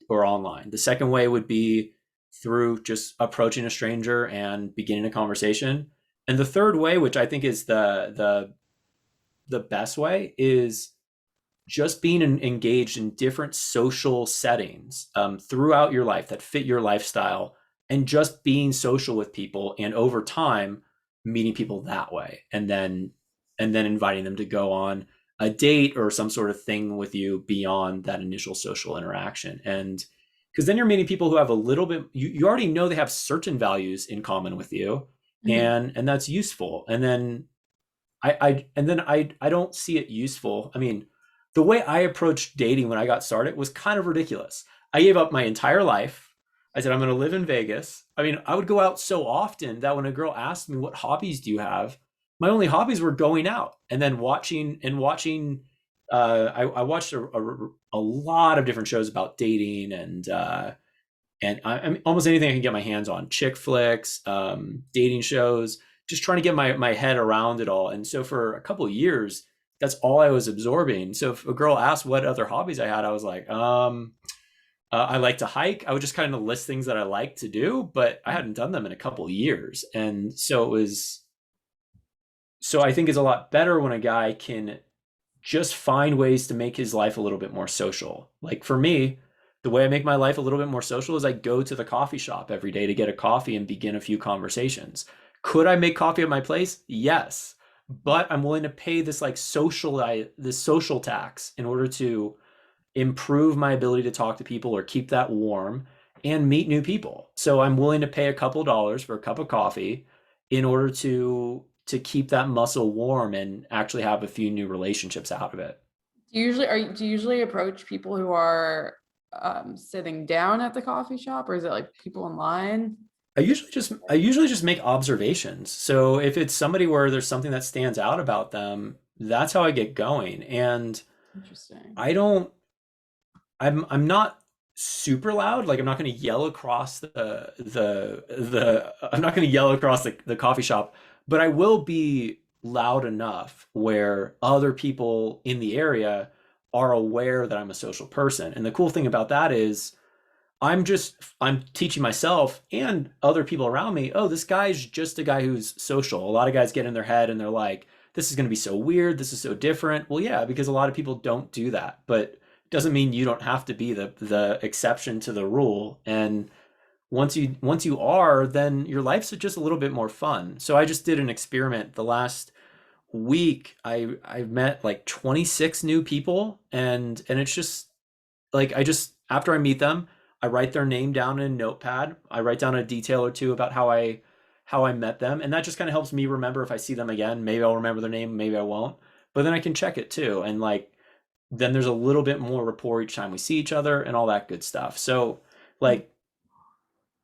or online. The second way would be through just approaching a stranger and beginning a conversation. And the third way, which I think is the best way, is just being engaged in different social settings throughout your life that fit your lifestyle, and just being social with people, and over time meeting people that way, and then inviting them to go on a date or some sort of thing with you beyond that initial social interaction. And because then you're meeting people who have a little bit, you already know they have certain values in common with you, Mhm. and that's useful. And then I don't see it useful. I mean, the way I approached dating when I got started was kind of ridiculous. I gave up my entire life. I said I'm going to live in Vegas. I mean, I would go out so often that when a girl asked me, "What hobbies do you have?" my only hobbies were going out and then watching. I watched a lot of different shows about dating, and I mean, almost anything I can get my hands on, chick flicks, dating shows, just trying to get my head around it all. And so for a couple of years, that's all I was absorbing. So if a girl asked what other hobbies I had, I was like, I like to hike. I would just kind of list things that I like to do, but I hadn't done them in a couple of years. And so I think it's a lot better when a guy can just find ways to make his life a little bit more social. Like for me, the way I make my life a little bit more social is I go to the coffee shop every day to get a coffee and begin a few conversations. Could I make coffee at my place? Yes. But I'm willing to pay this social tax in order to improve my ability to talk to people or keep that warm and meet new people. So I'm willing to pay a couple dollars for a cup of coffee in order to keep that muscle warm and actually have a few new relationships out of it. Do you usually approach people who are sitting down at the coffee shop, or is it like people in line? I usually just make observations. So if it's somebody where there's something that stands out about them, that's how I get going. And Interesting. I don't I'm not super loud. Like I'm not going to yell across the I'm not going to yell across the coffee shop, but I will be loud enough where other people in the area are aware that I'm a social person. And the cool thing about that is I'm teaching myself and other people around me, oh, this guy's just a guy who's social. A lot of guys get in their head and they're like, this is going to be so weird. This is so different. Well, yeah, because a lot of people don't do that, but doesn't mean you don't have to be the exception to the rule. And once you are, then your life's just a little bit more fun. So I just did an experiment the last week. I've met like 26 new people, and it's just like I just after I meet them, I write their name down in a notepad. I write down a detail or two about how I met them, and that just kind of helps me remember if I see them again. Maybe I'll remember their name, maybe I won't. But then I can check it too, and like then there's a little bit more rapport each time we see each other and all that good stuff. So like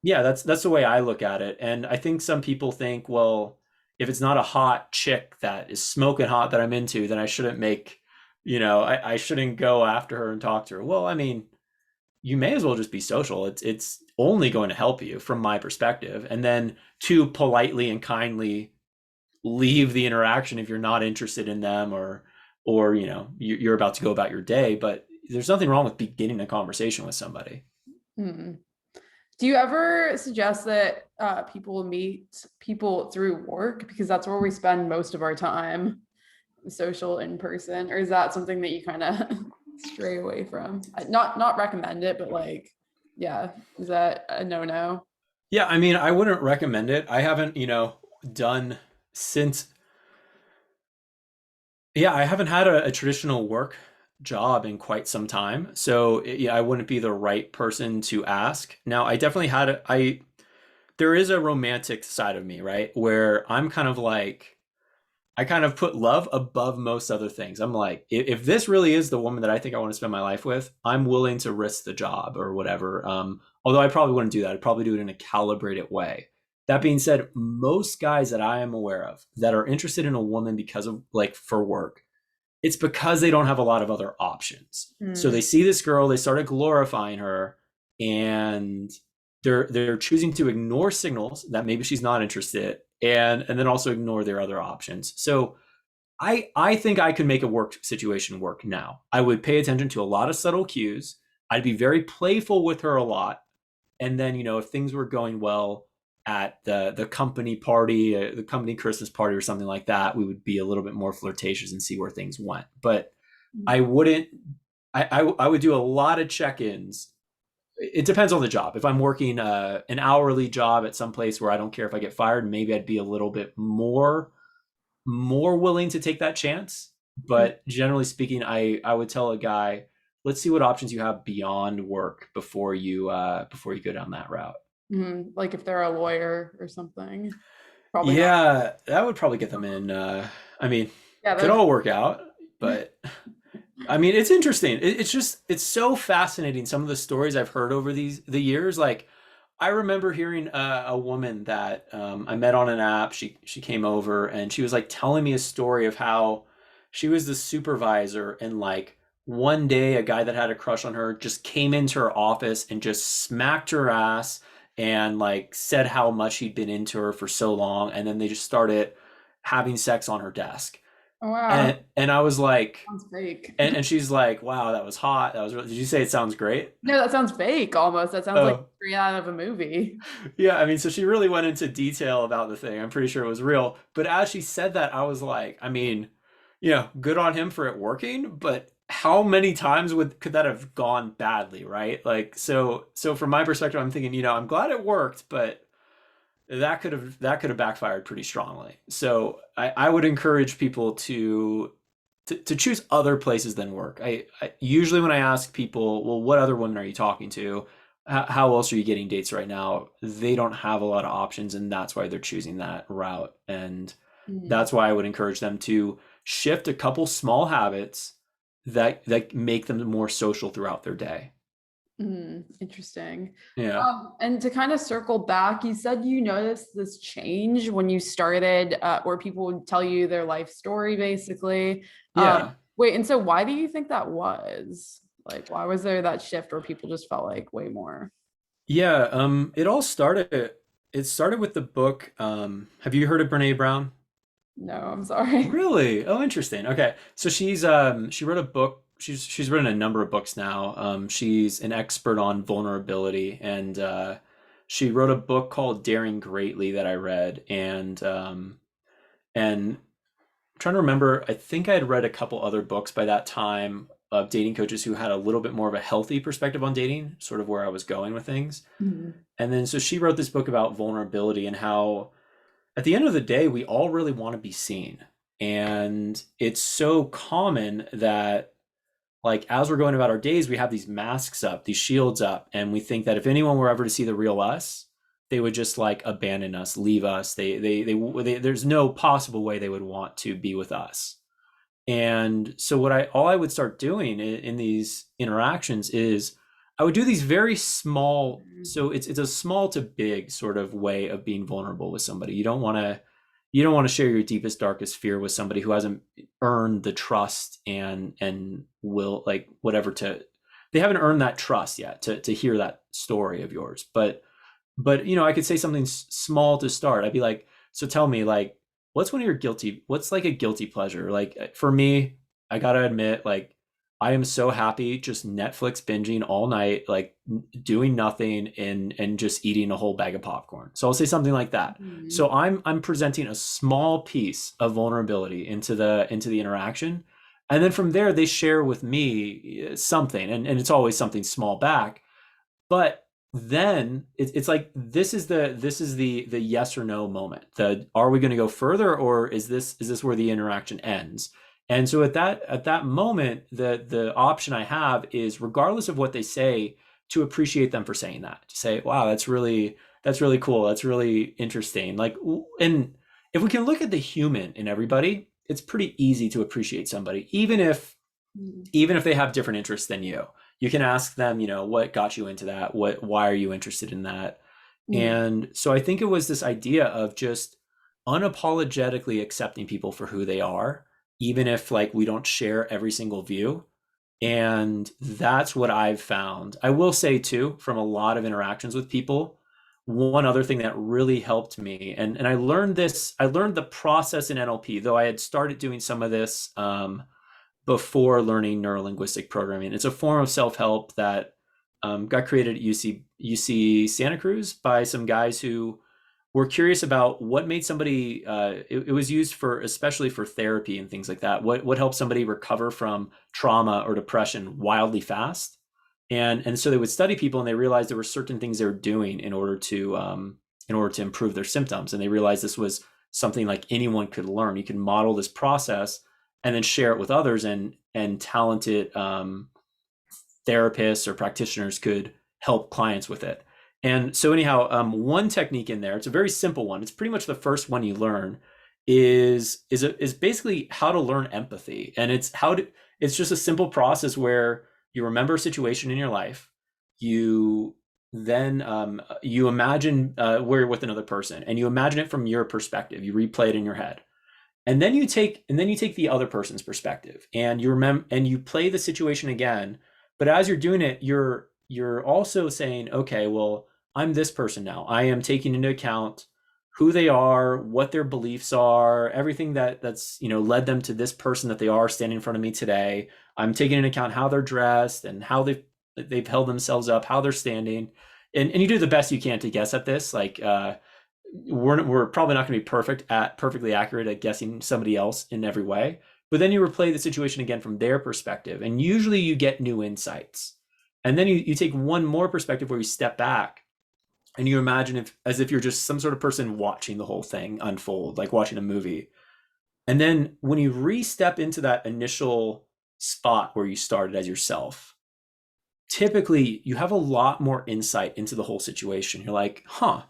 yeah, that's the way I look at it. And I think some people think, well, if it's not a hot chick that is smoking hot that I'm into, then I shouldn't I shouldn't go after her and talk to her. Well, I mean, you may as well just be social. It's only going to help you from my perspective. And then to politely and kindly leave the interaction if you're not interested in them, or you're about to go about your day, but there's nothing wrong with beginning a conversation with somebody. Mm. Do you ever suggest that people meet people through work because that's where we spend most of our time, social in person, or is that something that you kind of stray away from? Not recommend it, but like, yeah, is that a no? Yeah, I mean, I wouldn't recommend it. I haven't, done since, yeah, I haven't had a traditional work job in quite some time. So, yeah, I wouldn't be the right person to ask. Now, I definitely had there is a romantic side of me, right? Where I'm kind of like, I kind of put love above most other things. I'm like, if this really is the woman that I think I want to spend my life with, I'm willing to risk the job or whatever. Although I probably wouldn't do that. I'd probably do it in a calibrated way. That being said, most guys that I am aware of that are interested in a woman because of like for work, it's because they don't have a lot of other options. So Mm. they see this girl, they started glorifying her, and they're choosing to ignore signals that maybe she's not interested, and then also ignore their other options. So I think I could make a work situation work now. I would pay attention to a lot of subtle cues. I'd be very playful with her a lot, and then if things were going well at the company party, the company Christmas party or something like that, we would be a little bit more flirtatious and see where things went. But I wouldn't. I would do a lot of check-ins. It depends on the job. If I'm working an hourly job at some place where I don't care if I get fired, maybe I'd be a little bit more willing to take that chance. But generally speaking, I would tell a guy, let's see what options you have beyond work before you go down that route. Mm. Like if they're a lawyer or something, probably not. Yeah, that would probably get them in. I mean, Yeah, could that all work out, but I mean, it's interesting. It's just it's so fascinating. Some of the stories I've heard over the years. Like, I remember hearing a woman that I met on an app. She came over and she was like telling me a story of how she was the supervisor and like one day a guy that had a crush on her just came into her office and just smacked her ass and like said how much he'd been into her for so long, and then they just started having sex on her desk. oh wow, And I was like, sounds fake. and she's like, wow, that was hot. That was really, did you say it sounds great? No, that sounds fake almost. That sounds like Oh, straight out of a movie. yeah. I mean, so she really went into detail about the thing. I'm pretty sure it was real. But as she said that, I was like, I mean, good on him for it working, but how many times could that have gone badly, right? Like, so from my perspective, I'm thinking, I'm glad it worked, but that could have backfired pretty strongly. So I would encourage people to choose other places than work. I usually when I ask people, well, what other women are you talking to? How else are you getting dates right now? They don't have a lot of options, and that's why they're choosing that route. And Mm. that's why I would encourage them to shift a couple small habits that make them more social throughout their day. Mm, interesting. Yeah. And to kind of circle back, you said you noticed this change when you started, where people would tell you their life story, basically. Yeah. Wait, and so why do you think that was? Like, why was there that shift where people just felt like way more? Yeah. It started with the book. Have you heard of Brene Brown? No, I'm sorry. Really? Oh, interesting. Okay. So she wrote a book. She's written a number of books now. She's an expert on vulnerability, and she wrote a book called Daring Greatly that I read, and I'm trying to remember. I think I had read a couple other books by that time of dating coaches who had a little bit more of a healthy perspective on dating, sort of where I was going with things. Mhm. And then so she wrote this book about vulnerability and how at the end of the day, we all really want to be seen. And it's so common that, like, as we're going about our days, we have these masks up, these shields up, and we think that if anyone were ever to see the real us, they would just like abandon us, leave us. There's no possible way they would want to be with us. And so all I would start doing in these interactions is I would do these very small, so it's a small to big sort of way of being vulnerable with somebody. You don't want to share your deepest darkest fear with somebody who hasn't earned the trust and will like whatever to they haven't earned that trust yet to hear that story of yours. But I could say something small to start. I'd be like, so tell me, like, what's like a guilty pleasure? Like for me, I gotta admit, like, I am so happy just Netflix binging all night, like doing nothing and just eating a whole bag of popcorn. So I'll say something like that. Mhm. So I'm presenting a small piece of vulnerability into the interaction. And then from there, they share with me something, and it's always something small back. But then it's like this is the yes or no moment. The are we going to go further, or is this where the interaction ends? And so at that moment, the option I have is, regardless of what they say, to appreciate them for saying that. To say, wow, that's really cool. That's really interesting. Like, and if we can look at the human in everybody, it's pretty easy to appreciate somebody, Mhm. even if they have different interests than you. You can ask them, you know, what got you into that? Why are you interested in that? Mhm. And so I think it was this idea of just unapologetically accepting people for who they are, even if like we don't share every single view. And that's what I've found. I will say too, from a lot of interactions with people, one other thing that really helped me, and I learned this, I learned the process in NLP, though I had started doing some of this before learning neurolinguistic programming. It's a form of self-help that got created at UC Santa Cruz by some guys who were curious about what made somebody. It was used for especially for therapy and things like that. What helps somebody recover from trauma or depression wildly fast, and so they would study people, and they realized there were certain things they were doing in order to improve their symptoms, and they realized this was something like anyone could learn. You can model this process and then share it with others, and talented therapists or practitioners could help clients with it. And so anyhow, one technique in there, it's a very simple one. It's pretty much the first one you learn is basically how to learn empathy. And it's just a simple process where you remember a situation in your life, you then you imagine where you're with another person, and you imagine it from your perspective. You replay it in your head, and then you take the other person's perspective, and you remember, and you play the situation again. But as you're doing it, you're also saying, okay, well, I'm this person now. I am taking into account who they are, what their beliefs are, everything that's led them to this person that they are standing in front of me today. I'm taking into account how they're dressed and how they've held themselves up, how they're standing. And you do the best you can to guess at this. Like we're probably not going to be perfectly accurate at guessing somebody else in every way. But then you replay the situation again from their perspective, and usually you get new insights. And then you take one more perspective where you step back and you imagine if as if you're just some sort of person watching the whole thing unfold, like watching a movie. And then when you re-step into that initial spot where you started as yourself, typically you have a lot more insight into the whole situation. You're like, huh,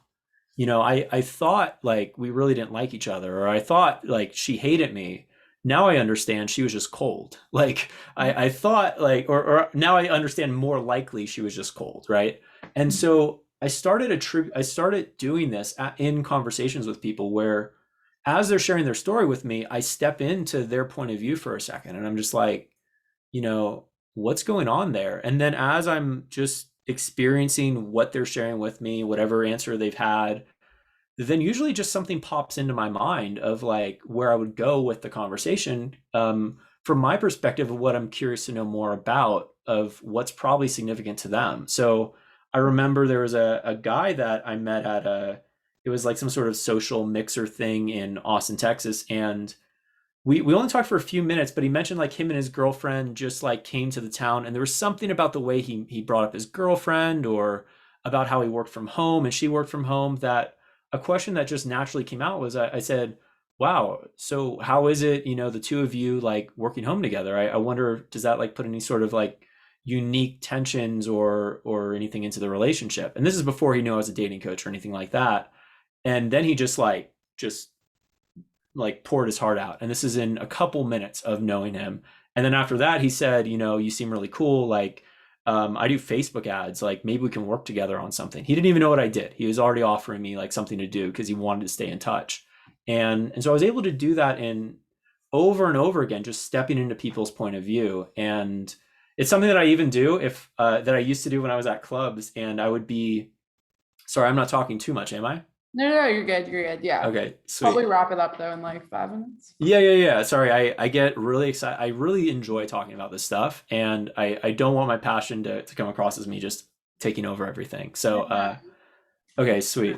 I thought like we really didn't like each other, or I thought like she hated me. Now I understand she was just cold. Like I thought like, or now I understand more likely she was just cold, right? And so I started doing this in conversations with people where, as they're sharing their story with me, I step into their point of view for a second, and I'm just like, you know, what's going on there? And then as I'm just experiencing what they're sharing with me, whatever answer they've had, then usually just something pops into my mind of like where I would go with the conversation, from my perspective of what I'm curious to know more about, of what's probably significant to them. So I remember there was a guy that I met at it was like some sort of social mixer thing in Austin, Texas. And we only talked for a few minutes, but he mentioned like him and his girlfriend just like came to the town, and there was something about the way he brought up his girlfriend, or about how he worked from home and she worked from home, that a question that just naturally came out was, I said, wow, so how is it, the two of you like working home together? I wonder, does that like put any sort of like unique tensions or anything into the relationship? And this is before he knew I was a dating coach or anything like that. And then he just like poured his heart out. And this is in a couple minutes of knowing him. And then after that, he said, you seem really cool. Like, I do Facebook ads. Like, maybe we can work together on something. He didn't even know what I did. He was already offering me like something to do because he wanted to stay in touch. And so I was able to do that in over and over again, just stepping into people's point of view. And it's something that I even do if that I used to do when I was at clubs. And I would be, sorry, I'm not talking too much, am I? No, no, you're good. You're good. Yeah. Okay, Probably sweet. wrap it up though in like 5 minutes. Yeah, yeah, yeah. Sorry, I get really excited. I really enjoy talking about this stuff, and I don't want my passion to come across as me just taking over everything. So, okay, sweet.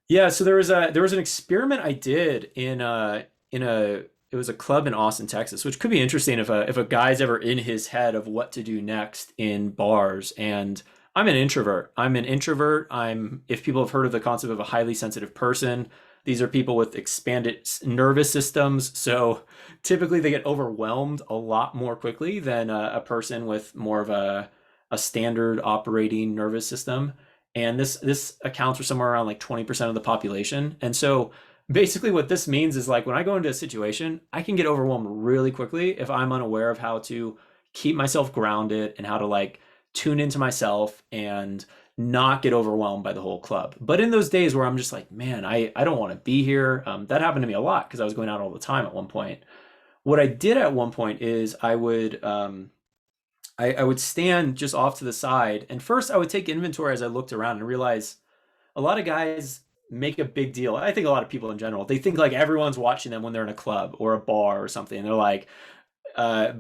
Yeah, so there was an experiment I did in a it was a club in Austin, Texas, which could be interesting if a guy's ever in his head of what to do next in bars. And I'm an introvert. I'm an introvert. If people have heard of the concept of a highly sensitive person, these are people with expanded nervous systems. So typically they get overwhelmed a lot more quickly than a person with more of a standard operating nervous system, and this accounts for somewhere around like 20% of the population. And so basically what this means is like when I go into a situation, I can get overwhelmed really quickly if I'm unaware of how to keep myself grounded and how to like tune into myself and not get overwhelmed by the whole club. But in those days where I'm just like, man, I don't want to be here. That happened to me a lot because I was going out all the time at one point. What I did at one point is I would stand just off to the side. And first, I would take inventory as I looked around and realize a lot of guys make a big deal. I think a lot of people in general, they think like everyone's watching them when they're in a club or a bar or something. And they're like, uh,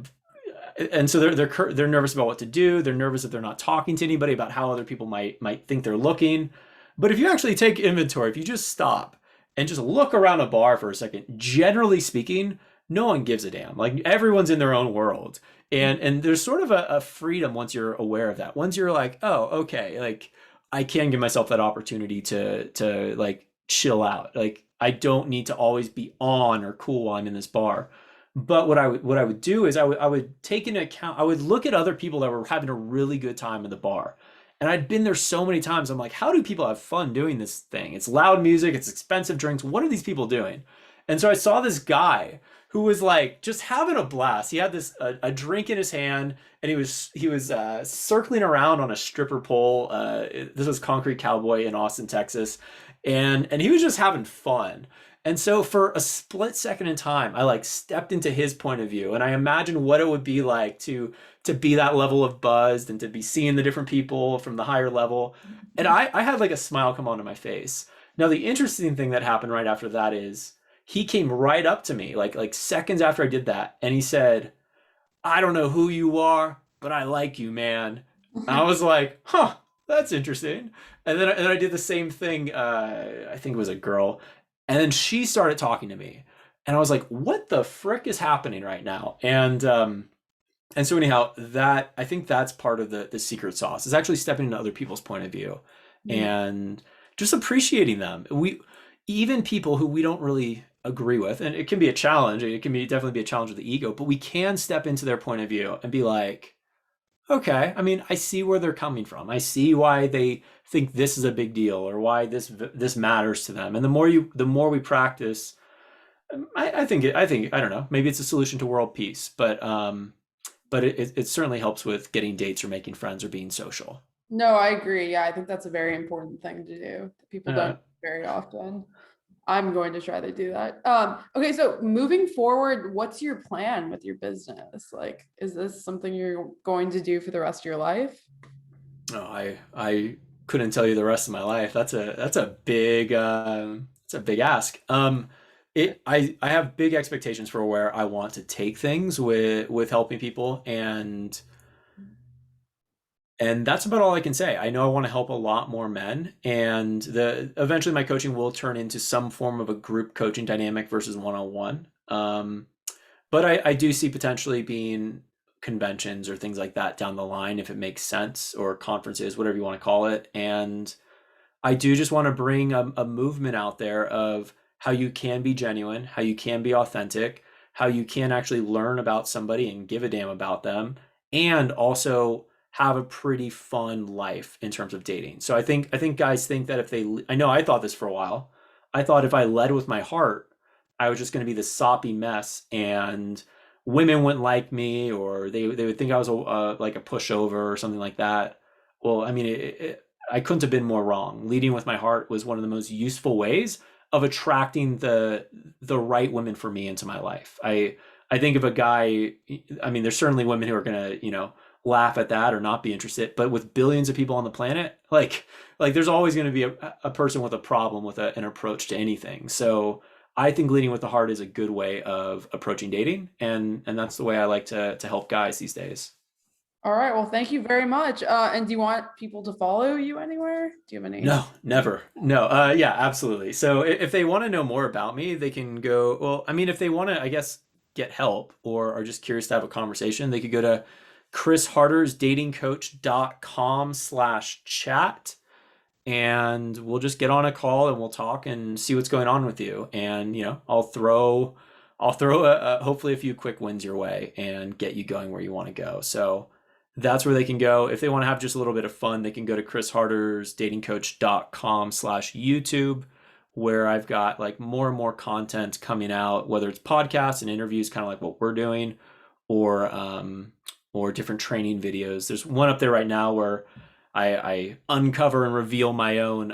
and so they're nervous about what to do. They're nervous that they're not talking to anybody about how other people might think they're looking. But if you actually take inventory, if you just stop and just look around a bar for a second, generally speaking, no one gives a damn. Like everyone's in their own world. And there's sort of a freedom once you're aware of that. Once you're like, oh, okay, like I can give myself that opportunity to like chill out. Like I don't need to always be on or cool while I'm in this bar. But what I would do is I would take into account, I would look at other people that were having a really good time in the bar. And I'd been there so many times. I'm like, how do people have fun doing this thing? It's loud music, it's expensive drinks. What are these people doing? And so I saw this guy who was like just having a blast. He had a drink in his hand, and he was circling around on a stripper pole. This was Concrete Cowboy in Austin, Texas, and he was just having fun. And so for a split second in time, I like stepped into his point of view, and I imagined what it would be like to be that level of buzzed and to be seeing the different people from the higher level. And I had like a smile come onto my face. Now the interesting thing that happened right after that is he came right up to me like seconds after I did that, and he said, "I don't know who you are, but I like you, man." And I was like, "Huh, that's interesting." And then I did the same thing. I think it was a girl, and then she started talking to me, and I was like, "What the frick is happening right now?" And so anyhow, that I think that's part of the secret sauce is actually stepping into other people's point of view and just appreciating them. We even people who we don't really agree with, and it can be a challenge. It can be definitely be a challenge with the ego, but we can step into their point of view and be like, okay, I mean, I see where they're coming from. I see why they think this is a big deal or why this matters to them. And the more we practice, I think I don't know. Maybe it's a solution to world peace, but it certainly helps with getting dates or making friends or being social. No, I agree. Yeah, I think that's a very important thing to do that people don't Uh, do very often. I'm going to try to do that. Okay, so moving forward, what's your plan with your business? Like, is this something you're going to do for the rest of your life? no, I couldn't tell you the rest of my life. That's a big ask. I have big expectations for where I want to take things with helping people, and that's about all I can say. I know I want to help a lot more men, and the eventually my coaching will turn into some form of a group coaching dynamic versus one-on-one. But I do see potentially being conventions or things like that down the line if it makes sense, or conferences, whatever you want to call it. And I do just want to bring a movement out there of how you can be genuine, how you can be authentic, how you can actually learn about somebody and give a damn about them, and also have a pretty fun life in terms of dating. So I think guys think that if they I know I thought this for a while. I thought if I led with my heart, I was just going to be this soppy mess and women wouldn't like me, or they would think I was like a pushover or something like that. Well, I mean, I couldn't have been more wrong. Leading with my heart was one of the most useful ways of attracting the right women for me into my life. I think if a guy, I mean, there's certainly women who are gonna, laugh at that or not be interested. But with billions of people on the planet, like there's always going to be a person with a problem with an approach to anything. So I think leading with the heart is a good way of approaching dating, and that's the way I like to help guys these days. All right. Well, thank you very much. And do you want people to follow you anywhere? Do you have any? No, never. No. Yeah, absolutely. So if they want to know more about me, they can go, well, I mean, if they want to, I guess, get help or are just curious to have a conversation, they could go to chrishartersdatingcoach.com/chat, and we'll just get on a call and we'll talk and see what's going on with you. And, I'll throw hopefully a few quick wins your way and get you going where you want to go. So that's where they can go. If they want to have just a little bit of fun, they can go to chrishartersdatingcoach.com/YouTube, where I've got like more and more content coming out, whether it's podcasts and interviews, kind of like what we're doing, or or different training videos. There's one up there right now where I uncover and reveal my own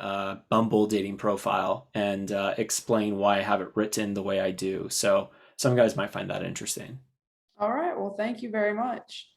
Bumble dating profile and explain why I have it written the way I do. So some guys might find that interesting. All right. Well, thank you very much.